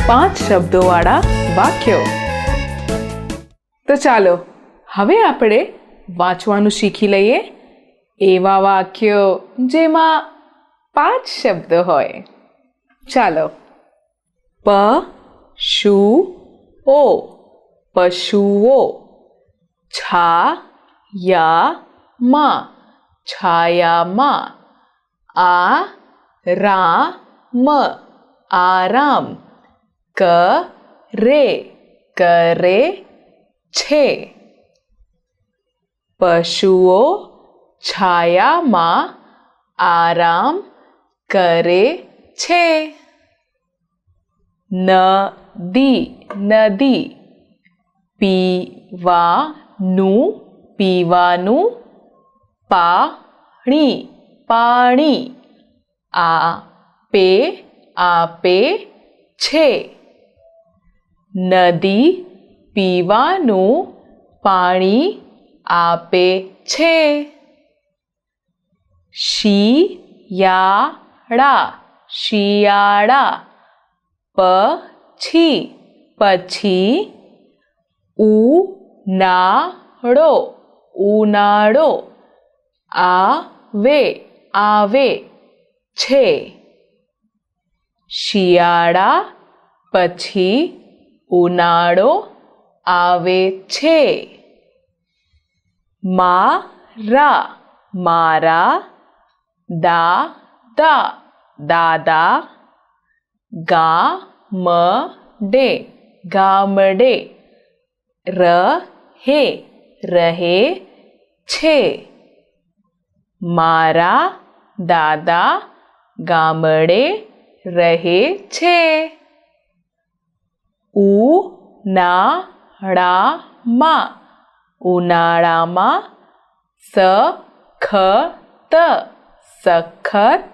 5 શબ્દોવાળા વાક્યો. તો ચાલો હવે આપણે વાંચવાનું શીખી લઈએ એવા વાક્યો જેમાં 5 શબ્દ હોય. ચાલો. પશુઓ પશુઓ, છાયામાં છાયામાં, આરામ આરામ, કરે કરે છે. પશુઓ છાયામાં આરામ કરે છે. નદી નદી, પીવાનું પીવાનું, પાણી પાણી, આપે આપે છે. નદી પીવાનું પાણી આપે છે. શિયાળા શિયાળા, પછી પછી, ઉનાળો ઉનાળો, આવે આવે છે. શિયાળા પછી ઉનાળો આવે છે. મારા મારા, દાદા દાદા, ગામડે ગામડે, રહે રહે છે. મારા દાદા ગામડે રહે છે. ઉનાળામાં ઉનાળામાં, સખત સખત,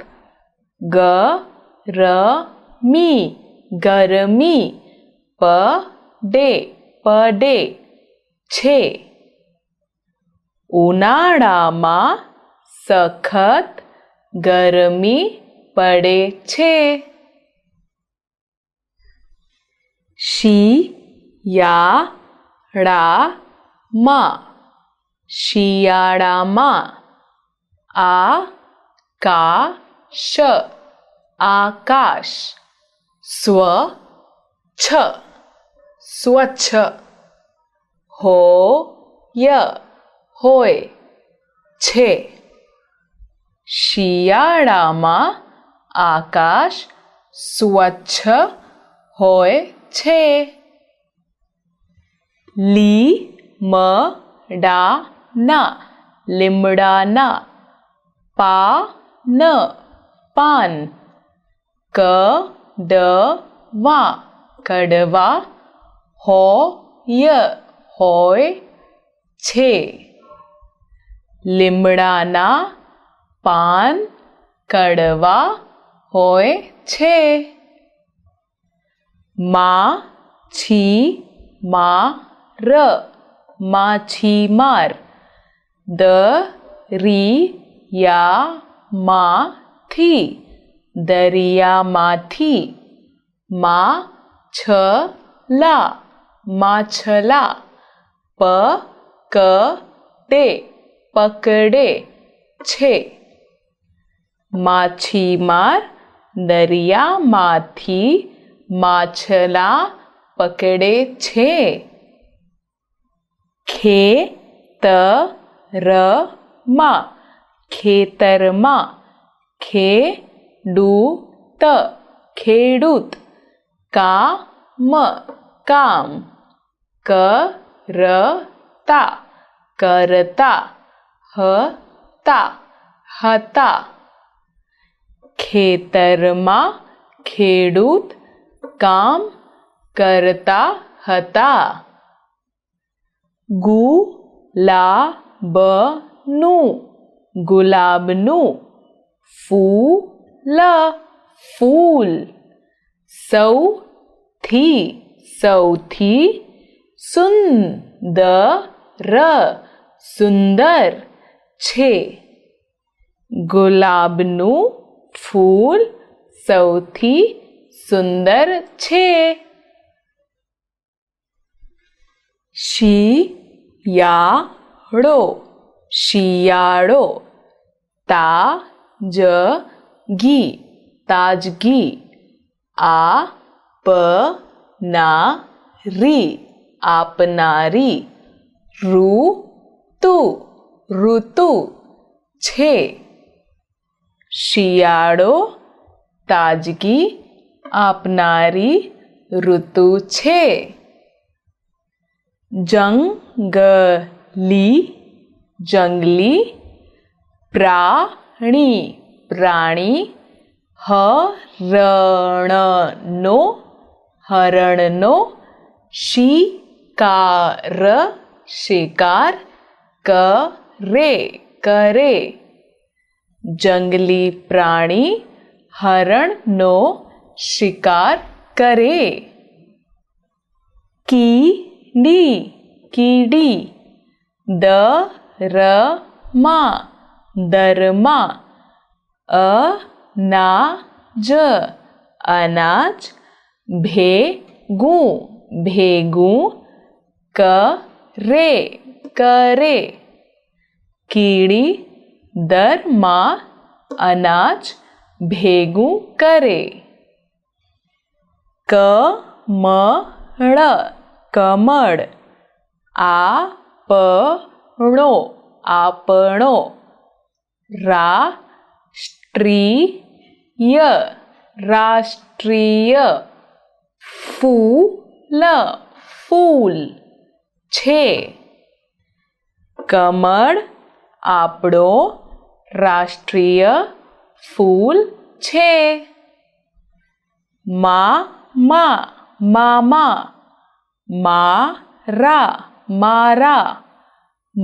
ગરમી ગરમી, પડે પડે છે. ઉનાળામાં સખત ગરમી પડે છે. શિયાળામાં શિયાળામાં, આકાશ આકાશ, સ્વચ્છ સ્વચ્છ, હોય હોય છે. શિયાળામાં આકાશ સ્વચ્છ હોય છે. લીમડાના લીમડાના, પાન પાન, કડવા કડવા, હોય હોય છે. લીમડાના પાન કડવા હોય છે. માછીમાર માછીમાર, દરિયામાંથી દરિયામાંથી, માછલા માછલા, પકડે પકડે છે. માછીમાર દરિયામાંથી માછલા પકડે છે. ખેતરમાં ખેતરમાં, ખેડૂત ખેડૂત, કામ કામ, કરતા કરતા, હતા હતા. ખેતરમાં ખેડૂત કામ કરતા હતા. ગુલાબનું ગુલાબનું, ફૂલ ફૂલ, સૌથી સૌથી, સુંદર સુંદર છે. ગુલાબનું ફૂલ સૌથી સુંદર છે. શિયાળો શિયાળો તાજગી તાજગી આપનારી આપનારી ઋતુ ઋતુ છે શિયાળો તાજગી આપનારી ઋતુ છે જંગલી જંગલી પ્રાણી પ્રાણી હરણનો શિકાર શિકાર કરે જંગલી પ્રાણી હરણનો શિકાર કરે કીડી દરમાં અનાજ ભેગું કરે કીડી દરમાં અનાજ ભેગું કરે કમળ આપણો રાષ્ટ્રીય ફૂલ છે કમળ આપણો રાષ્ટ્રીય ફૂલ છે મામા મારા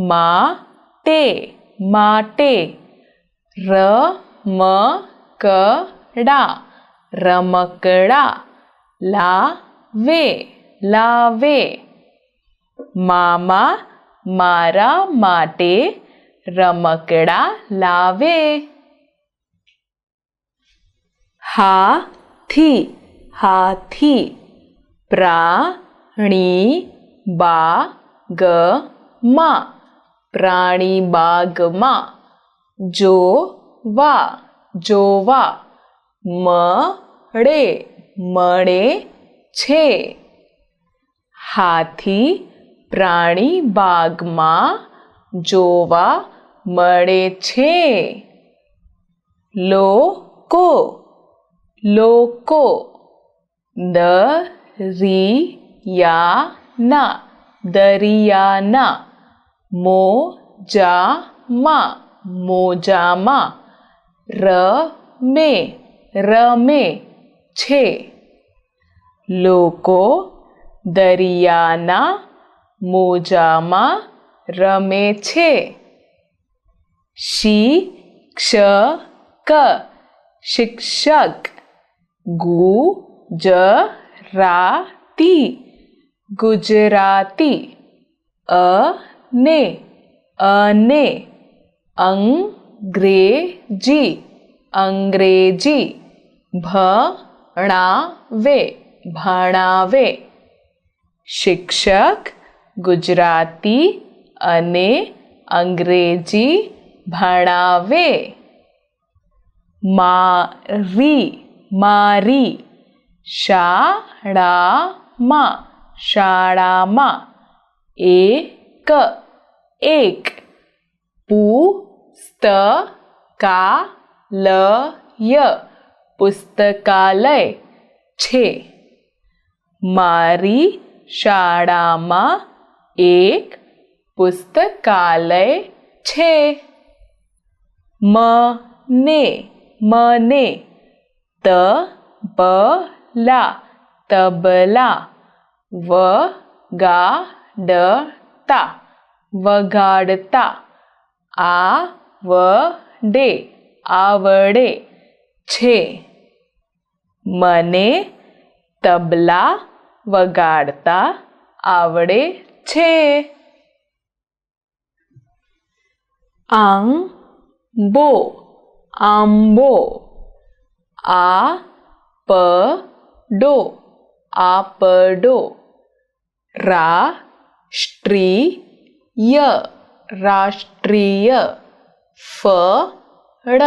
માટે રમકડા લાવે મામા મારા માટે રમકડા લાવે હાથી પ્રાણી બાગમાં જોવા મળે છે હાથી પ્રાણી બાગમાં જોવા મળે છે લોકો દરિયાના મોજામાં રમે છે લોકો દરિયાના મોજામાં રમે છે શિક્ષક ગુજરાતી અને અંગ્રેજી ભણાવે શિક્ષક ગુજરાતી અને અંગ્રેજી ભણાવે મારી શાળામાં એક પુસ્તકાલય છે મારી શાળામાં એક પુસ્તકાલય છે મને તબલા વગાડતા આવડે છે મને તબલા વગાડતા આવડે છે આંબો આપડો રાષ્ટ્રીય રાષ્ટ્રીય ફળ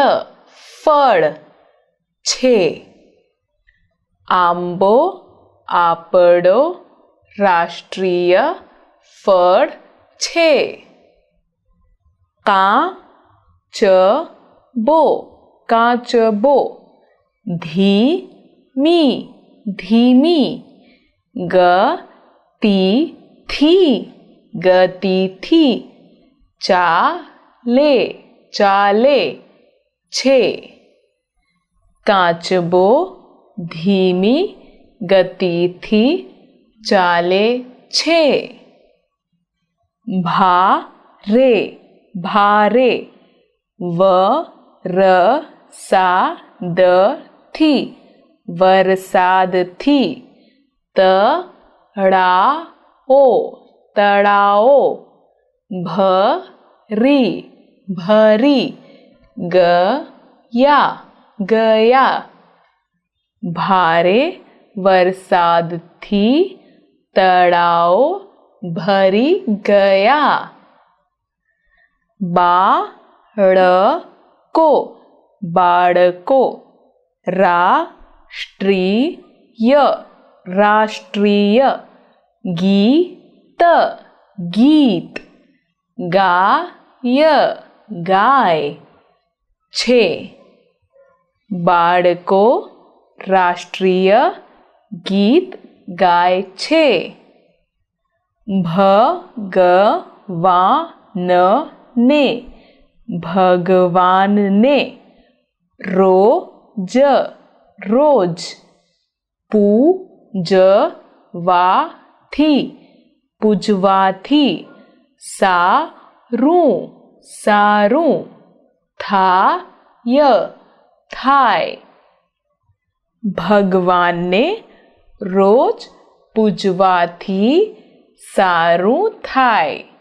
ફળ છે આંબો આપડો રાષ્ટ્રીય ફળ છે કાચબો કાચબો ધીમી ધીમી ગતિથી ગતિથી ચાલે ચાલે છે કાચબો ધીમી ગતિથી ચાલે છે ભારે ભારે વરસાદથી વરસાદથી તળાવો તળાવો ભરી ભરી ગયા ગયા ભારે વરસાદથી તળાવો ભરી ગયા બાળકો બાળકો રાષ્ટ્રીય રાષ્ટ્રીય ગીત ગીત ગાય ગાય છે બાળકો રાષ્ટ્રીય ગીત ગાય છે ભગવાનને ભગવાનને રોજ રોજ પૂજવાથી પૂજવાથી સારું સારું થાય થાય ભગવાનને રોજ પૂજવાથી સારું થાય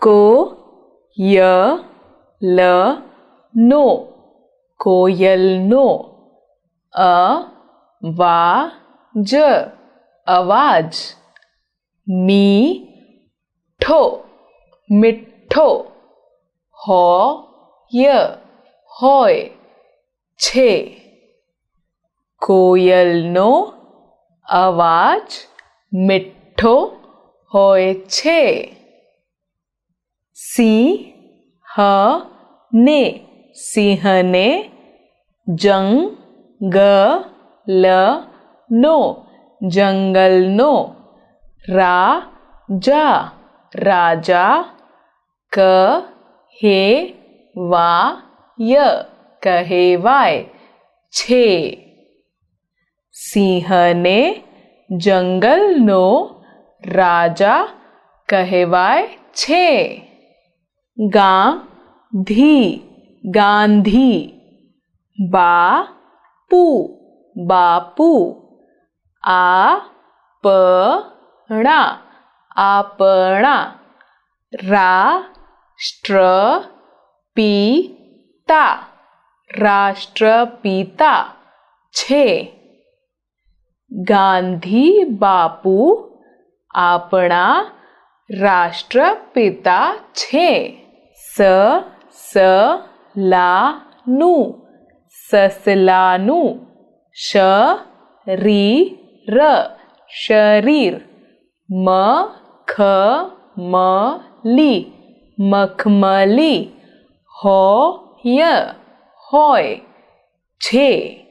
કોયલનો કોયલનો અવાજ અવાજ મીઠો મીઠો હોય હોય છે કોયલનો અવાજ મીઠો હોય છે સિંહને સિંહને જંગલનો જંગલનો રાજા રાજા કહેવાય કહેવાય છે સિંહને જંગલનો રાજા કહેવાય છે ગાંધી ગાંધી બાપુ બાપુ આપણા આપણા રાષ્ટ્રપિતા રાષ્ટ્રપિતા છે ગાંધી બાપુ આપણા રાષ્ટ્રપિતા છે સસલાનું સસલાનું શરીર શરીર મખમલી મખમલી હોય હોય છે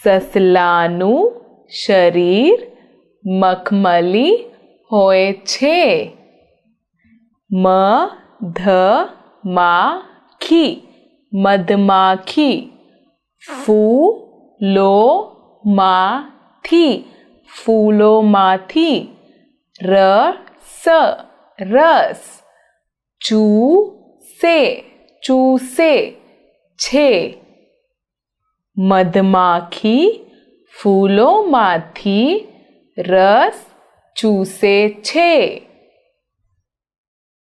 સસલાનું શરીર મખમલી હોય છે મધમાખી મધમાખી ફૂલોમાંથી ફૂલોમાંથી રસ રસ ચૂસે ચૂસે છે મધમાખી ફૂલોમાંથી રસ ચૂસે છે